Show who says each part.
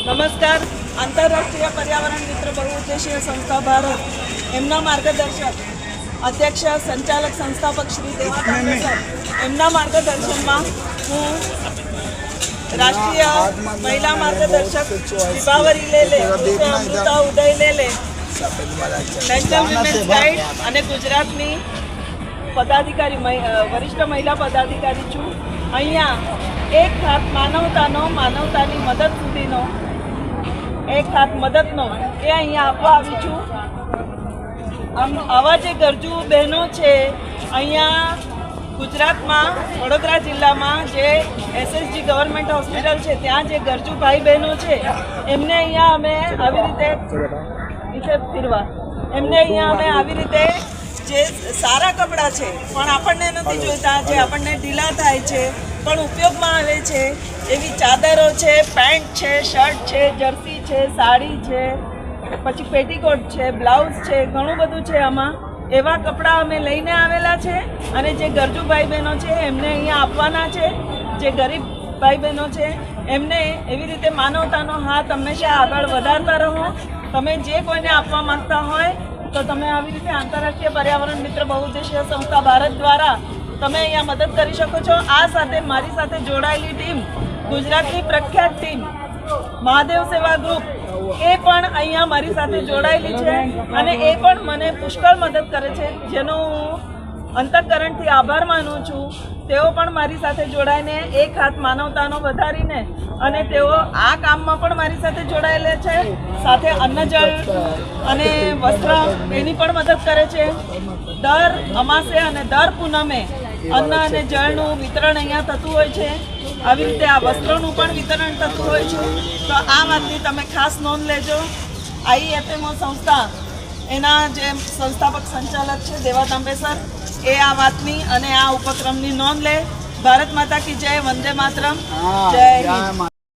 Speaker 1: નમસ્કાર. આંતરરાષ્ટ્રીય પર્યાવરણ મિત્ર બહુઉદ્દેશીય સંસ્થા ભારત એમના માર્ગદર્શક અધ્યક્ષ સંચાલક સંસ્થાપક શ્રી દેવાતાંબે સર એમના માર્ગદર્શનમાં હું રાષ્ટ્રીય મહિલા માર્ગદર્શક વિભાવરી લેલે અમૃતા ઉદય લેલે નેશનલ વિમેન્સ ગાઈડ અને ગુજરાતની પદાધિકારી વરિષ્ઠ મહિલા પદાધિકારી છું. અહીંયા એક હાથ માનવતાની મદદ સુધીનો એક હાથ મદદનો એ અહીંયા આપવા આવી છું. આવા જે ગરજુ બહેનો છે અહીંયા ગુજરાતમાં વડોદરા જિલ્લામાં જે એસએસજી ગવર્મેન્ટ હોસ્પિટલ છે ત્યાં જે ગરજુ ભાઈ બહેનો છે એમને અહીંયા અમે આવી રીતે જે સારા કપડાં છે પણ આપણને નથી જોઈતા, જે આપણને ઢીલા થાય છે પણ ઉપયોગમાં આવે છે એવી ચાદરો છે, પેન્ટ છે, શર્ટ છે, જર્સી છે, સાડી છે, પછી પેટીકોટ છે, બ્લાઉઝ છે, ઘણું બધું છે. આમાં એવા કપડાં અમે લઈને આવેલા છે અને જે ગરજુ ભાઈ બહેનો છે એમને અહીંયા આપવાના છે. જે ગરીબ ભાઈ બહેનો છે એમને એવી રીતે માનવતાનો હાથ હંમેશા આગળ વધારતા રહો. તમે જે કોઈને આપવા માંગતા હોય તો તમે આવી રીતે આંતરરાષ્ટ્રીય પર્યાવરણ મિત્ર બહુઉદ્દેશીય સંસ્થા ભારત દ્વારા તમે અહીંયા મદદ કરી શકો છો. આ સાથે મારી સાથે જોડાયેલી ટીમ, ગુજરાતની પ્રખ્યાત ટીમ મહાદેવ સેવા ગ્રુપ એ પણ અહીંયા મારી સાથે જોડાયેલી છે અને એ પણ મને પુષ્કળ મદદ કરે છે, જેનો હું અંતઃકરણથી આભાર માનું છું. તેઓ પણ મારી સાથે જોડાઈને એક હાથ માનવતાનો વધારીને અને તેઓ આ કામમાં પણ મારી સાથે જોડાયેલા છે. સાથે અન્ન જળ અને વસ્ત્ર એની પણ મદદ કરે છે. દર અમાસે અને દર પૂનમે અન્ન અને જળનું વિતરણ અહીંયા થતું હોય છે. આવી રીતે આ વસ્ત્રોનું પણ વિતરણ થતું હોય છે. તો આ વાતની તમે ખાસ નોંધ લેજો. IFMO સંસ્થા એના જે સંસ્થાપક સંચાલક છે દેવાતાંબે સર એ આ વાતની અને આ ઉપક્રમની નોંધ લે. ભારત માતા કી જય. વંદે માતરમ. જય હિન્દ.